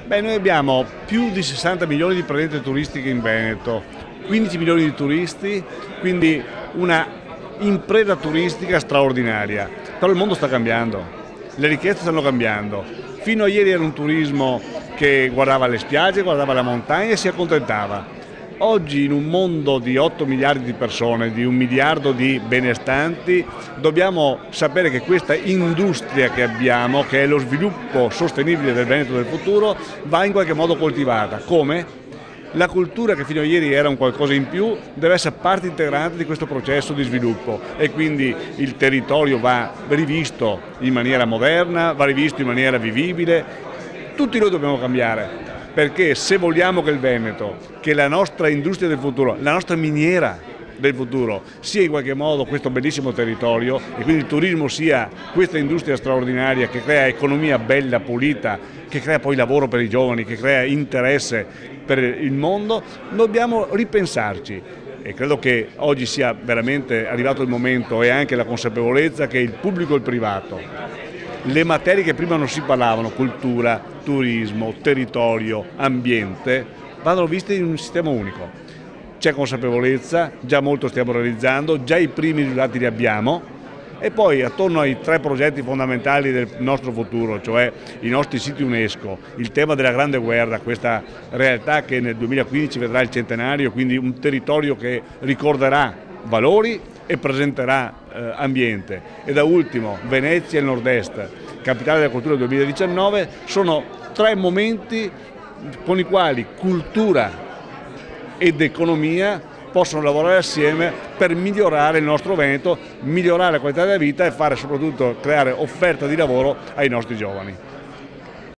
Beh, noi abbiamo più di 60 milioni di presenze turistiche in Veneto, 15 milioni di turisti, quindi una impresa turistica straordinaria. Però il mondo sta cambiando, le richieste stanno cambiando. Fino a ieri era un turismo che guardava le spiagge, guardava la montagna e si accontentava. Oggi in un mondo di 8 miliardi di persone, di 1 miliardo di benestanti, dobbiamo sapere che questa industria che abbiamo, che è lo sviluppo sostenibile del Veneto del futuro, va in qualche modo coltivata. Come? La cultura, che fino a ieri era un qualcosa in più, deve essere parte integrante di questo processo di sviluppo e quindi il territorio va rivisto in maniera moderna, va rivisto in maniera vivibile. Tutti noi dobbiamo cambiare, perché se vogliamo che il Veneto, che la nostra industria del futuro, la nostra miniera del futuro, sia in qualche modo questo bellissimo territorio e quindi il turismo sia questa industria straordinaria che crea economia bella, pulita, che crea poi lavoro per i giovani, che crea interesse per il mondo, dobbiamo ripensarci. E credo che oggi sia veramente arrivato il momento e anche la consapevolezza che il pubblico e il privato, le materie che prima non si parlavano, cultura, turismo, territorio, ambiente, vadano viste in un sistema unico. C'è consapevolezza, già molto stiamo realizzando, già i primi risultati li abbiamo e poi attorno ai 3 progetti fondamentali del nostro futuro, cioè i nostri siti UNESCO, il tema della Grande Guerra, questa realtà che nel 2015 vedrà il centenario, quindi un territorio che ricorderà valori e presenterà ambiente. E da ultimo Venezia e il Nord-Est, capitale della cultura 2019, sono 3 momenti con i quali cultura ed economia possono lavorare assieme per migliorare il nostro Veneto, migliorare la qualità della vita e fare soprattutto creare offerta di lavoro ai nostri giovani.